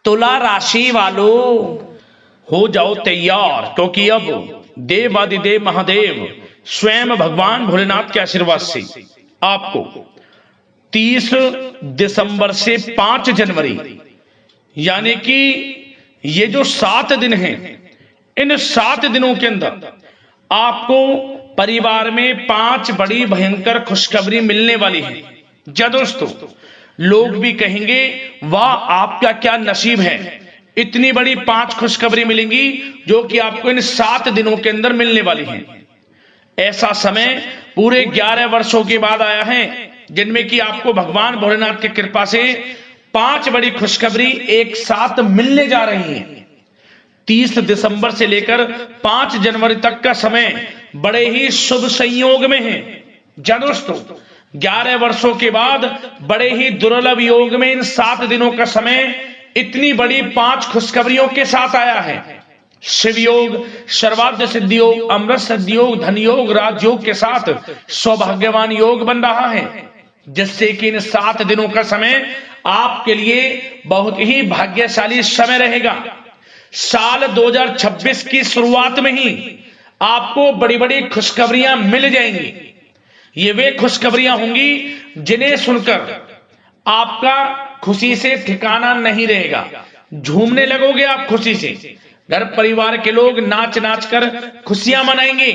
तुला राशि वालों हो जाओ तैयार, क्योंकि अब देवादिदेव महादेव स्वयं भगवान भोलेनाथ के आशीर्वाद से आपको 30 दिसंबर से 5 जनवरी यानी कि ये जो 7 दिन हैं, इन 7 दिनों के अंदर आपको परिवार में 5 बड़ी भयंकर खुशखबरी मिलने वाली है। जा दोस्तों, लोग भी कहेंगे वाह आपका क्या नसीब है, इतनी बड़ी 5 खुशखबरी मिलेंगी जो कि आपको इन 7 दिनों के अंदर मिलने वाली है। ऐसा समय पूरे 11 वर्षों के बाद आया है जिनमें कि आपको भगवान भोलेनाथ की कृपा से 5 बड़ी खुशखबरी एक साथ मिलने जा रही हैं। 30 दिसंबर से लेकर 5 जनवरी तक का समय बड़े ही शुभ संयोग में है। जा दोस्तों, 11 वर्षों के बाद बड़े ही दुर्लभ योग में इन 7 दिनों का समय इतनी बड़ी 5 खुशखबरियों के साथ आया है। शिव योग, सर्वार्थ सिद्धि योग, अमृत सिद्धि योग, धन योग, राजयोग के साथ सौभाग्यवान योग बन रहा है, जिससे कि इन 7 दिनों का समय आपके लिए बहुत ही भाग्यशाली समय रहेगा। साल 2026 की शुरुआत में ही आपको बड़ी बड़ी खुशखबरियां मिल जाएंगी। ये वे खुशखबरियां होंगी जिन्हें सुनकर आपका खुशी से ठिकाना नहीं रहेगा। झूमने लगोगे आप खुशी से, घर परिवार के लोग नाच नाच कर खुशियां मनाएंगे,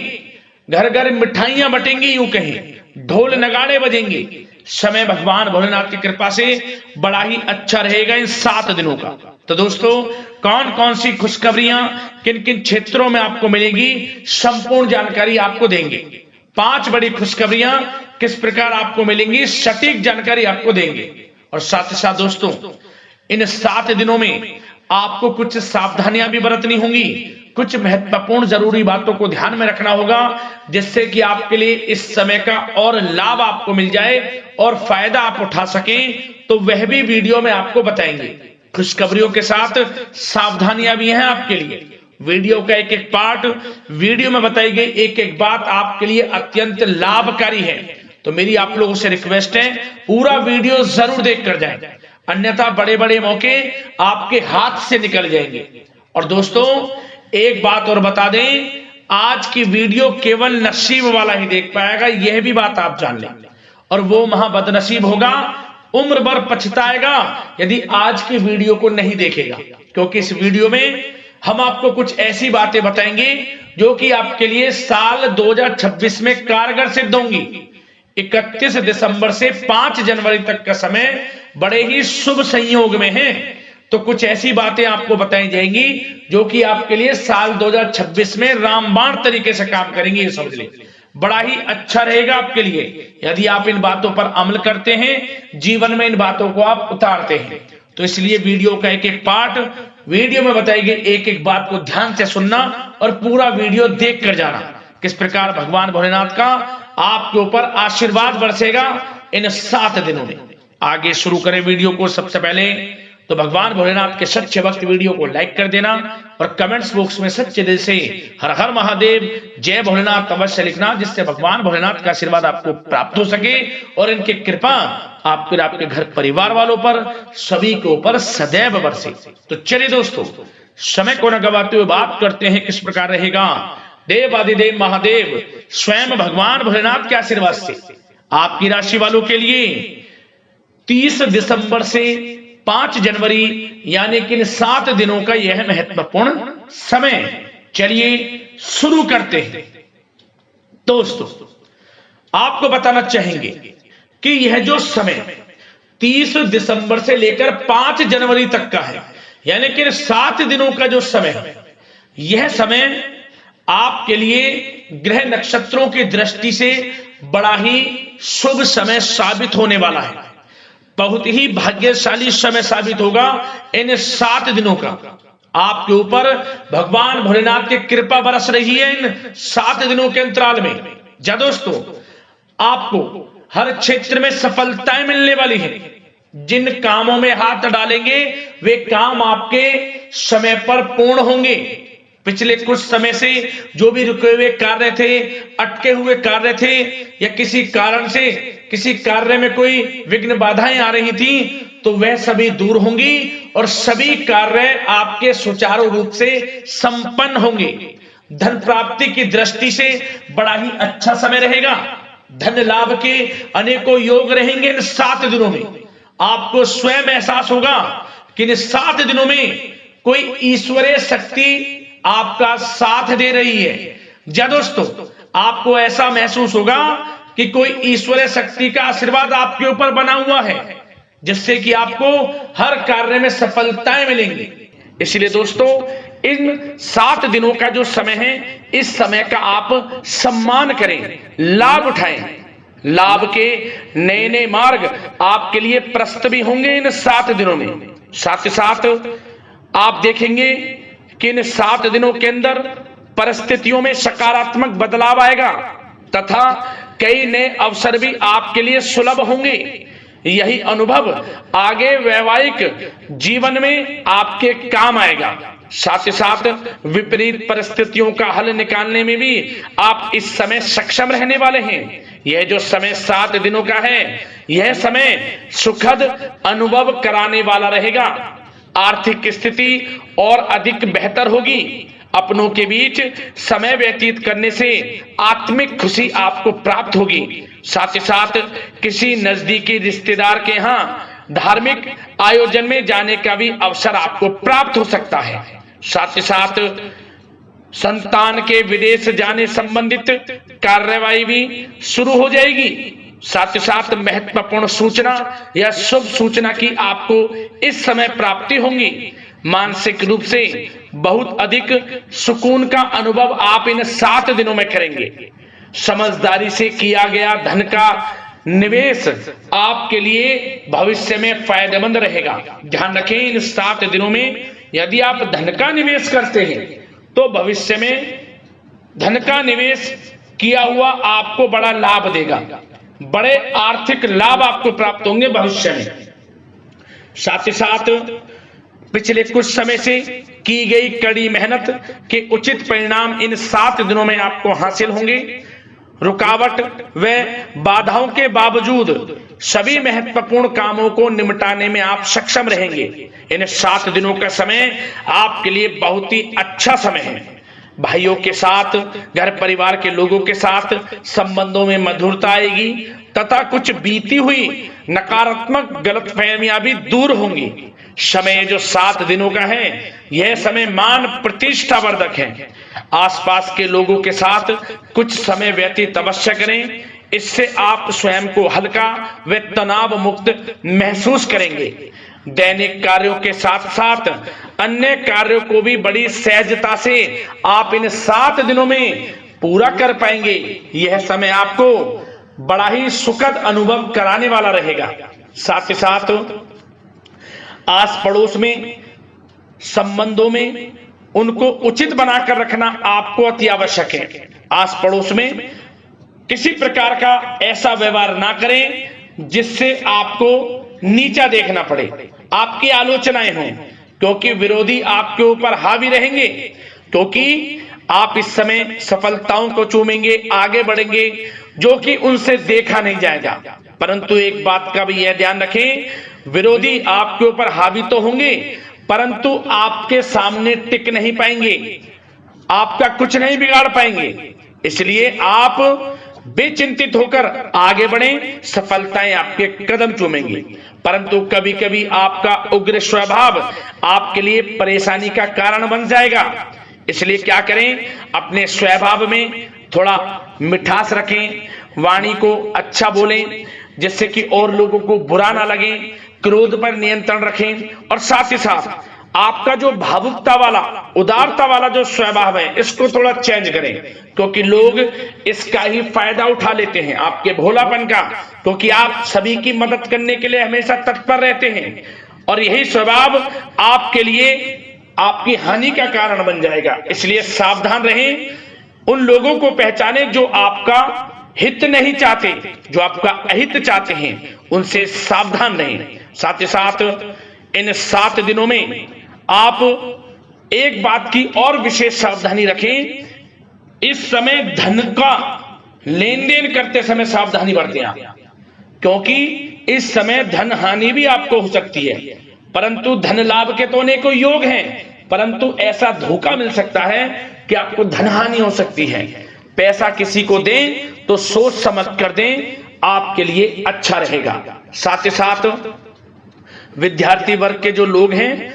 घर घर मिठाइयां बटेंगी, यूं कहें ढोल नगाड़े बजेंगे। समय भगवान भोलेनाथ की कृपा से बड़ा ही अच्छा रहेगा इन 7 दिनों का। तो दोस्तों, कौन कौन सी खुशखबरियां किन किन क्षेत्रों में आपको मिलेगी, संपूर्ण जानकारी आपको देंगे। 5 बड़ी खुशखबरियां किस प्रकार आपको मिलेंगी, सटीक जानकारी आपको देंगे। और साथ ही साथ दोस्तों, इन 7 दिनों में आपको कुछ सावधानियां भी बरतनी होंगी, कुछ महत्वपूर्ण जरूरी बातों को ध्यान में रखना होगा, जिससे कि आपके लिए इस समय का और लाभ आपको मिल जाए और फायदा आप उठा सकें। तो वह भी वीडियो में आपको बताएंगे। खुशखबरियों के साथ सावधानियां भी हैं आपके लिए। वीडियो का एक एक पार्ट, वीडियो में बताई गई एक एक बात आपके लिए अत्यंत लाभकारी है। तो मेरी आप लोगों से रिक्वेस्ट है, पूरा वीडियो जरूर देख कर जाए, अन्यथा बड़े बड़े मौके आपके हाथ से निकल जाएंगे। और दोस्तों, एक बात और बता दें, आज की वीडियो केवल नसीब वाला ही देख पाएगा, यह भी बात आप जान लें। और वो महाबदनसीब होगा, उम्र भर पछताएगा यदि आज की वीडियो को नहीं देखेगा। क्योंकि इस वीडियो में हम आपको कुछ ऐसी बातें बताएंगे जो कि आपके लिए साल 2026 में कारगर सिद्ध होंगी। 31 दिसंबर से 5 जनवरी तक का समय बड़े ही शुभ संयोग में है। तो कुछ ऐसी बातें आपको बताई जाएंगी जो कि आपके लिए साल 2026 में रामबाण तरीके से काम करेंगी, ये समझ लें। बड़ा ही अच्छा रहेगा आपके लिए यदि आप इन बातों पर अमल करते हैं, जीवन में इन बातों को आप उतारते हैं। तो इसलिए वीडियो का एक एक पार्ट, वीडियो में बताई गई एक एक बात को ध्यान से सुनना और पूरा वीडियो देख कर जाना, किस प्रकार भगवान भोलेनाथ का आपके ऊपर आशीर्वाद बरसेगा इन 7 दिनों में। आगे शुरू करें वीडियो को। सबसे पहले तो भगवान भोलेनाथ के सच्चे भक्त वीडियो को लाइक कर देना और कमेंट्स बॉक्स में सच्चे दिल से हर हर महादेव, जय भोलेनाथ अवश्य लिखना, जिससे भगवान भोलेनाथ का आशीर्वाद आपको प्राप्त हो सके और इनकी कृपा आप फिर आपके घर परिवार वालों पर, सभी के ऊपर सदैव बरसे। तो चलिए दोस्तों, समय को न गवाते हुए बात करते हैं किस प्रकार रहेगा देवादिदेव महादेव स्वयं भगवान भोलेनाथ के आशीर्वाद से आपकी राशि वालों के लिए 30 दिसंबर से 5 जनवरी यानी कि 7 दिनों का यह महत्वपूर्ण समय। चलिए शुरू करते हैं। दोस्तों, आपको बताना चाहेंगे कि यह जो समय 30 दिसंबर से लेकर 5 जनवरी तक का है, यानी कि 7 दिनों का जो समय है, यह समय आपके लिए ग्रह नक्षत्रों की दृष्टि से बड़ा ही शुभ समय साबित होने वाला है। बहुत ही भाग्यशाली समय साबित होगा इन 7 दिनों का। आपके ऊपर भगवान भोलेनाथ की कृपा बरस रही है इन 7 दिनों के अंतराल में। जा दोस्तों, आपको हर क्षेत्र में सफलताएं मिलने वाली हैं। जिन कामों में हाथ डालेंगे वे काम आपके समय पर पूर्ण होंगे। पिछले कुछ समय से जो भी रुके हुए कार्य थे, अटके हुए कार्य थे, या किसी कारण से किसी कार्य में कोई विघ्न बाधाएं आ रही थी तो वह सभी दूर होंगी और सभी कार्य आपके सुचारू रूप से संपन्न होंगे। धन प्राप्ति की दृष्टि से बड़ा ही अच्छा समय रहेगा। धन लाभ के अनेकों योग रहेंगे इन 7 दिनों में। आपको स्वयं एहसास होगा कि इन 7 दिनों में कोई ईश्वरीय शक्ति आपका साथ दे रही है। जी दोस्तों, आपको ऐसा महसूस होगा कि कोई ईश्वरीय शक्ति का आशीर्वाद आपके ऊपर बना हुआ है, जिससे कि आपको हर कार्य में सफलताएं मिलेंगी। इसलिए दोस्तों, इन 7 दिनों का जो समय है, इस समय का आप सम्मान करें, लाभ उठाएं। लाभ के नए नए मार्ग आपके लिए प्रशस्त भी होंगे इन 7 दिनों में। साथ ही साथ आप देखेंगे कि इन 7 दिनों के अंदर परिस्थितियों में सकारात्मक बदलाव आएगा तथा कई नए अवसर भी आपके लिए सुलभ होंगे। यही अनुभव आगे वैवाहिक जीवन में आपके काम आएगा। साथ ही साथ विपरीत परिस्थितियों का हल निकालने में भी आप इस समय सक्षम रहने वाले हैं। यह जो समय 7 दिनों का है, यह समय सुखद अनुभव कराने वाला रहेगा। आर्थिक स्थिति और अधिक बेहतर होगी। अपनों के बीच समय व्यतीत करने से आत्मिक खुशी आपको प्राप्त होगी। साथ ही साथ किसी नजदीकी रिश्तेदार के यहाँ धार्मिक आयोजन में जाने का भी अवसर आपको प्राप्त हो सकता है। साथ ही साथ संतान के विदेश जाने संबंधित कार्यवाही भी शुरू हो जाएगी। साथ ही साथ महत्वपूर्ण सूचना या शुभ सूचना की आपको इस समय प्राप्ति होंगी। मानसिक रूप से बहुत अधिक सुकून का अनुभव आप इन 7 दिनों में करेंगे। समझदारी से किया गया धन का निवेश आपके लिए भविष्य में फायदेमंद रहेगा। ध्यान रखें, इन 7 दिनों में यदि आप धन का निवेश करते हैं तो भविष्य में धन का निवेश किया हुआ आपको बड़ा लाभ देगा। बड़े आर्थिक लाभ आपको प्राप्त होंगे भविष्य में। साथ ही साथ पिछले कुछ समय से की गई कड़ी मेहनत के उचित परिणाम इन 7 दिनों में आपको हासिल होंगे। रुकावट व बाधाओं के बावजूद सभी महत्वपूर्ण कामों को निपटाने में आप सक्षम रहेंगे। इन 7 दिनों का समय आपके लिए बहुत ही अच्छा समय है। भाइयों के साथ, घर परिवार के लोगों के साथ संबंधों में मधुरता आएगी तथा कुछ बीती हुई नकारात्मक गलतफहमियां भी दूर होंगी। समय जो 7 दिनों का है, यह समय मान प्रतिष्ठा वर्धक है। आसपास के लोगों के साथ कुछ समय व्यतीत अवश्य करें। इससे आप स्वयं को हल्का व तनाव मुक्त महसूस करेंगे। दैनिक कार्यों के साथ साथ अन्य कार्यों को भी बड़ी सहजता से आप इन 7 दिनों में पूरा कर पाएंगे। यह समय आपको बड़ा ही सुखद अनुभव कराने वाला रहेगा। साथ ही साथ आस पड़ोस में संबंधों में उनको उचित बनाकर रखना आपको अति आवश्यक है। आस पड़ोस में किसी प्रकार का ऐसा व्यवहार ना करें जिससे आपको नीचा देखना पड़े, आपकी आलोचनाएं हों, क्योंकि विरोधी आपके ऊपर हावी रहेंगे। क्योंकि आप इस समय सफलताओं को चूमेंगे, आगे बढ़ेंगे, जो कि उनसे देखा नहीं जाएगा। परंतु एक बात का भी यह ध्यान रखें, विरोधी आपके ऊपर हावी तो होंगे परंतु आपके सामने टिक नहीं पाएंगे, आपका कुछ नहीं बिगाड़ पाएंगे। इसलिए आप बेचिंतित होकर आगे बढ़ें, सफलताएं आपके कदम चूमेंगी। परंतु कभी कभी आपका उग्र स्वभाव आपके लिए परेशानी का कारण बन जाएगा। इसलिए क्या करें, अपने स्वभाव में थोड़ा मिठास रखें, वाणी को अच्छा बोलें जिससे कि और लोगों को बुरा ना लगे, क्रोध पर नियंत्रण रखें। और साथ ही साथ आपका जो भावुकता वाला, उदारता वाला जो स्वभाव है, इसको थोड़ा चेंज करें, क्योंकि लोग इसका ही फायदा उठा लेते हैं, आपके भोलापन का, क्योंकि आप सभी की मदद करने के लिए हमेशा तत्पर रहते हैं। और यही स्वभाव आपके लिए आपकी हानि का कारण बन जाएगा। इसलिए सावधान रहें, उन लोगों को पहचाने जो आपका हित नहीं चाहते, जो आपका अहित चाहते हैं, उनसे सावधान रहें। साथ ही साथ इन 7 दिनों में आप एक बात की और विशेष सावधानी रखें, इस समय धन का लेन देन करते समय सावधानी बरतें। क्योंकि इस समय धन हानि भी आपको हो सकती है, परंतु धन लाभ के तो अनेकों योग हैं, परंतु ऐसा धोखा मिल सकता है कि आपको धन हानि हो सकती है। पैसा किसी को दें तो सोच समझ कर दें, आपके लिए अच्छा रहेगा। साथ ही साथ विद्यार्थी वर्ग के जो लोग हैं,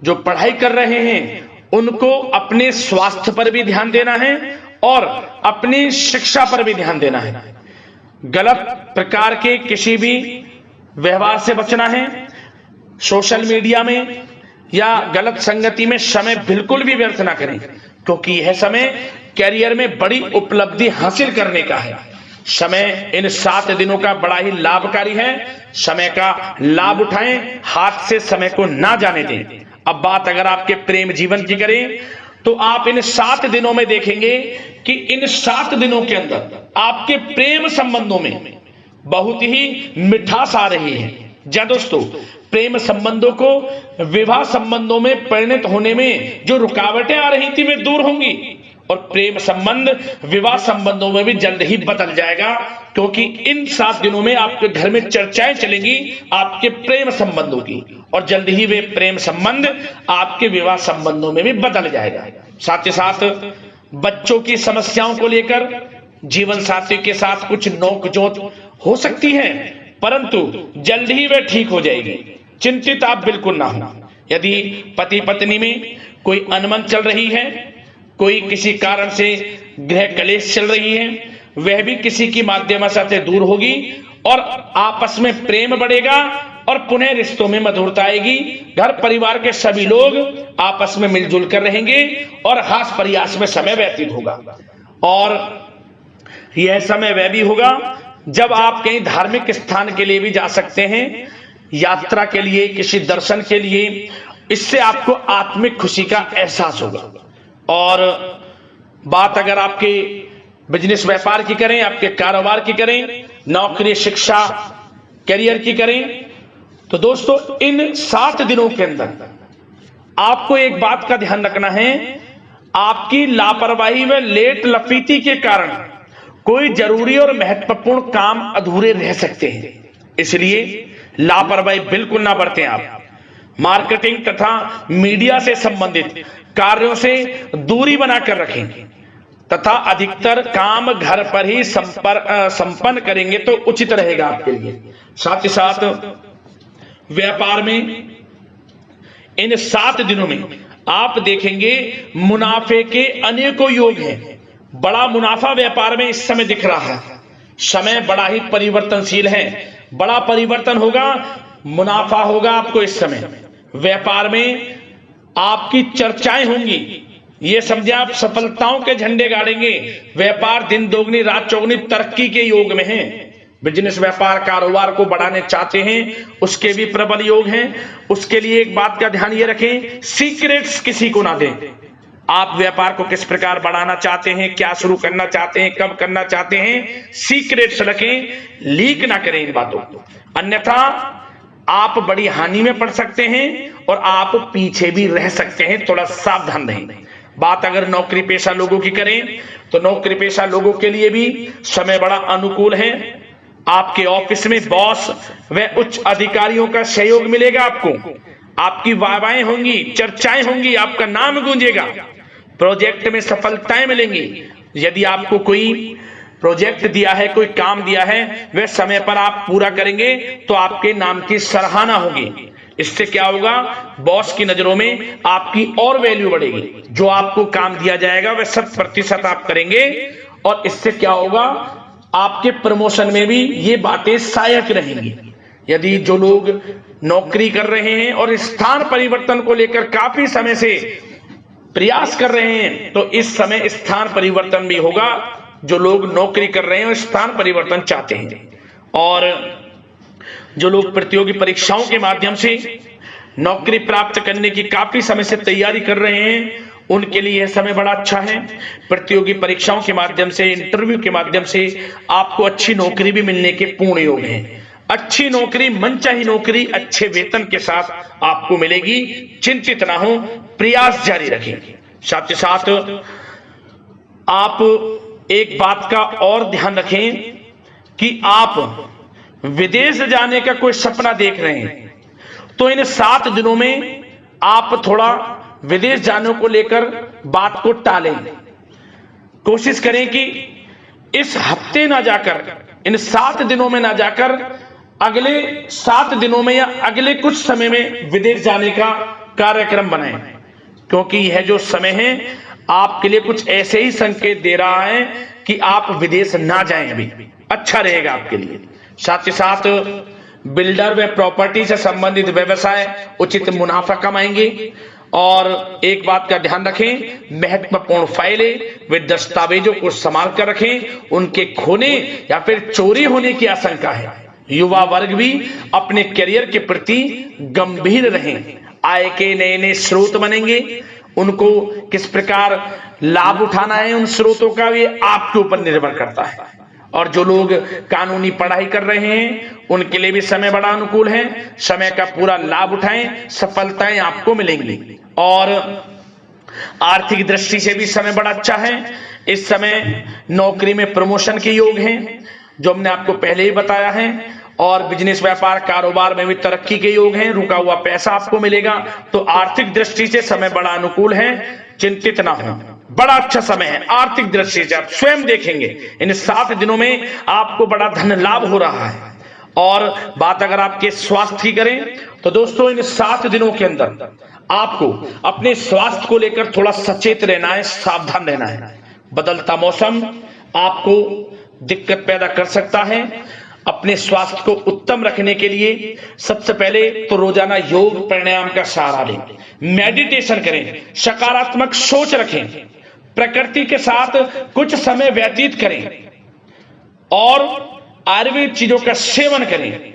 जो पढ़ाई कर रहे हैं, उनको अपने स्वास्थ्य पर भी ध्यान देना है और अपनी शिक्षा पर भी ध्यान देना है। गलत प्रकार के किसी भी व्यवहार से बचना है। सोशल मीडिया में या गलत संगति में समय बिल्कुल भी व्यर्थ ना करें, क्योंकि यह समय कैरियर में बड़ी उपलब्धि हासिल करने का है। समय इन 7 दिनों का बड़ा ही लाभकारी है। समय का लाभ उठाएं, हाथ से समय को ना जाने दें। अब बात अगर आपके प्रेम जीवन की करें तो आप इन 7 दिनों में देखेंगे कि इन 7 दिनों के अंदर आपके प्रेम संबंधों में बहुत ही मिठास आ रही है। जी दोस्तों, प्रेम संबंधों को विवाह संबंधों में परिणत होने में जो रुकावटें आ रही थी वे दूर होंगी और प्रेम संबंध विवाह संबंधों में भी जल्द ही बदल जाएगा, क्योंकि इन 7 दिनों में आपके घर में चर्चाएं चलेंगी आपके प्रेम संबंधों की और जल्द ही वे प्रेम संबंध आपके विवाह संबंधों में भी बदल जाएगा। साथ ही साथ बच्चों की समस्याओं को लेकर जीवन साथी के साथ कुछ नोकझोंक हो सकती है, परंतु जल्द ही वे ठीक हो जाएगी। चिंतित आप बिल्कुल ना हो। यदि पति पत्नी में कोई अनबन चल रही है, कोई किसी कारण से गृह कलेश चल रही है, वह भी किसी की माध्यम से दूर होगी और आपस में प्रेम बढ़ेगा और पुनः रिश्तों में मधुरता आएगी। घर परिवार के सभी लोग आपस में मिलजुल कर रहेंगे और हास प्रयास में समय व्यतीत होगा। और यह समय वह भी होगा जब आप कहीं धार्मिक स्थान के लिए भी जा सकते हैं, यात्रा के लिए, किसी दर्शन के लिए। इससे आपको आत्मिक खुशी का एहसास होगा। और बात अगर आपके बिजनेस व्यापार की करें, आपके कारोबार की करें, नौकरी शिक्षा करियर की करें, तो दोस्तों इन 7 दिनों के अंदर आपको एक बात का ध्यान रखना है। आपकी लापरवाही व लेट लफीती के कारण कोई जरूरी और महत्वपूर्ण काम अधूरे रह सकते हैं, इसलिए लापरवाही बिल्कुल ना बरतें। आप मार्केटिंग तथा मीडिया से संबंधित कार्यों से दूरी बनाकर रखें तथा अधिकतर काम घर पर ही संपन्न करेंगे तो उचित रहेगा आपके लिए। साथ ही साथ व्यापार में इन 7 दिनों में आप देखेंगे मुनाफे के अनेकों योग हैं। बड़ा मुनाफा व्यापार में इस समय दिख रहा है। समय बड़ा ही परिवर्तनशील है, बड़ा परिवर्तन होगा, मुनाफा होगा आपको इस समय। व्यापार में आपकी चर्चाएं होंगी, ये समझे आप सफलताओं के झंडे गाड़ेंगे। व्यापार दिन दोगुनी रात चौगुनी तरक्की के योग में है। बिजनेस व्यापार कारोबार को बढ़ाने चाहते हैं, उसके भी प्रबल योग हैं। उसके लिए एक बात का ध्यान ये रखें, सीक्रेट्स किसी को ना दें। आप व्यापार को किस प्रकार बढ़ाना चाहते हैं, क्या शुरू करना चाहते हैं, कब करना चाहते हैं, सीक्रेट्स रखें, लीक ना करें इन बातों को, अन्यथा आप बड़ी हानि में पड़ सकते हैं और आप पीछे भी रह सकते हैं। थोड़ा सावधान रहें। बात अगर नौकरी पेशा लोगों की करें तो नौकरी पेशा लोगों के लिए भी समय बड़ा अनुकूल है। आपके ऑफिस में बॉस व उच्च अधिकारियों का सहयोग मिलेगा आपको। आपकी वाहवाहें होंगी, चर्चाएं होंगी, आपका नाम गूंजेगा। प्रोजेक्ट में सफलताएं मिलेंगी। यदि आपको कोई प्रोजेक्ट दिया है, कोई काम दिया है, वह समय पर आप पूरा करेंगे तो आपके नाम की सराहना होगी। इससे क्या होगा, बॉस की नजरों में आपकी और वैल्यू बढ़ेगी। जो आपको काम दिया जाएगा वह 100% आप करेंगे और इससे क्या होगा, आपके प्रमोशन में भी ये बातें सहायक रहेंगी। यदि जो लोग नौकरी कर रहे हैं और स्थान परिवर्तन को लेकर काफी समय से प्रयास कर रहे हैं तो इस समय स्थान परिवर्तन भी होगा। जो लोग नौकरी कर रहे हैं और स्थान परिवर्तन चाहते हैं, और जो लोग प्रतियोगी परीक्षाओं के माध्यम से नौकरी प्राप्त करने की काफी समय से तैयारी कर रहे हैं, उनके लिए यह समय बड़ा अच्छा है। प्रतियोगी परीक्षाओं के माध्यम से, इंटरव्यू के माध्यम से आपको अच्छी नौकरी भी मिलने के पूर्ण योग हैं। अच्छी नौकरी, मनचाही नौकरी अच्छे वेतन के साथ आपको मिलेगी। चिंतित ना हो, प्रयास जारी रखें। साथ ही साथ आप एक बात का और ध्यान रखें कि आप विदेश जाने का कोई सपना देख रहे हैं तो इन 7 दिनों में आप थोड़ा विदेश जाने को लेकर बात को टालें। कोशिश करें कि इस हफ्ते ना जाकर, इन 7 दिनों में ना जाकर अगले 7 दिनों में या अगले कुछ समय में विदेश जाने का कार्यक्रम बनाएं, क्योंकि यह जो समय है आपके लिए कुछ ऐसे ही संकेत दे रहा है कि आप विदेश ना जाएं। अभी अच्छा रहेगा आपके लिए। साथ ही साथ बिल्डर व प्रॉपर्टी से संबंधित व्यवसाय उचित मुनाफा कमाएंगे। और एक बात का ध्यान रखें, महत्वपूर्ण फाइलें व दस्तावेजों को संभाल कर रखें, उनके खोने या फिर चोरी होने की आशंका है। युवा वर्ग भी अपने करियर के प्रति गंभीर रहें। आय के नए नए स्रोत बनेंगे, उनको किस प्रकार लाभ उठाना है उन स्रोतों का, ये आपके ऊपर निर्भर करता है। और जो लोग कानूनी पढ़ाई कर रहे हैं उनके लिए भी समय बड़ा अनुकूल है। समय का पूरा लाभ उठाएं, सफलताएं आपको मिलेंगी। और आर्थिक दृष्टि से भी समय बड़ा अच्छा है। इस समय नौकरी में प्रमोशन के योग हैं, जो हमने आपको पहले ही बताया है। और बिजनेस, व्यापार, कारोबार में भी तरक्की के योग हैं। रुका हुआ पैसा आपको मिलेगा। तो आर्थिक दृष्टि से समय बड़ा अनुकूल है, चिंतित ना हो, बड़ा अच्छा समय है। आर्थिक दृष्टि से आप स्वयं देखेंगे इन 7 दिनों में आपको बड़ा धन लाभ हो रहा है। और बात अगर आपके स्वास्थ्य की करें तो दोस्तों इन 7 दिनों के अंदर आपको अपने स्वास्थ्य को लेकर थोड़ा सचेत रहना है, सावधान रहना है। बदलता मौसम आपको दिक्कत पैदा कर सकता है। अपने स्वास्थ्य को उत्तम रखने के लिए सबसे पहले तो रोजाना योग प्राणायाम का सहारा लें, मेडिटेशन करें, सकारात्मक सोच रखें, प्रकृति के साथ कुछ समय व्यतीत करें और आयुर्वेद चीजों का सेवन करें।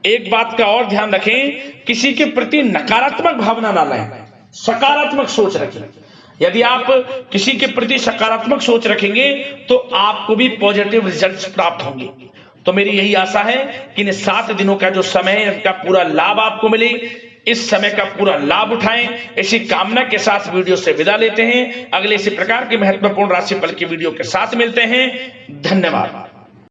एक बात का और ध्यान रखें, किसी के प्रति नकारात्मक भावना ना लाएं, सकारात्मक सोच रखें। यदि आप किसी के प्रति सकारात्मक सोच रखेंगे तो आपको भी पॉजिटिव रिजल्ट्स प्राप्त होंगे। तो मेरी यही आशा है कि इन 7 दिनों का जो समय है इसका पूरा लाभ आपको मिले। इस समय का पूरा लाभ उठाएं, इसी कामना के साथ वीडियो से विदा लेते हैं। अगले इसी प्रकार के महत्वपूर्ण राशिफल की वीडियो के साथ मिलते हैं। धन्यवाद।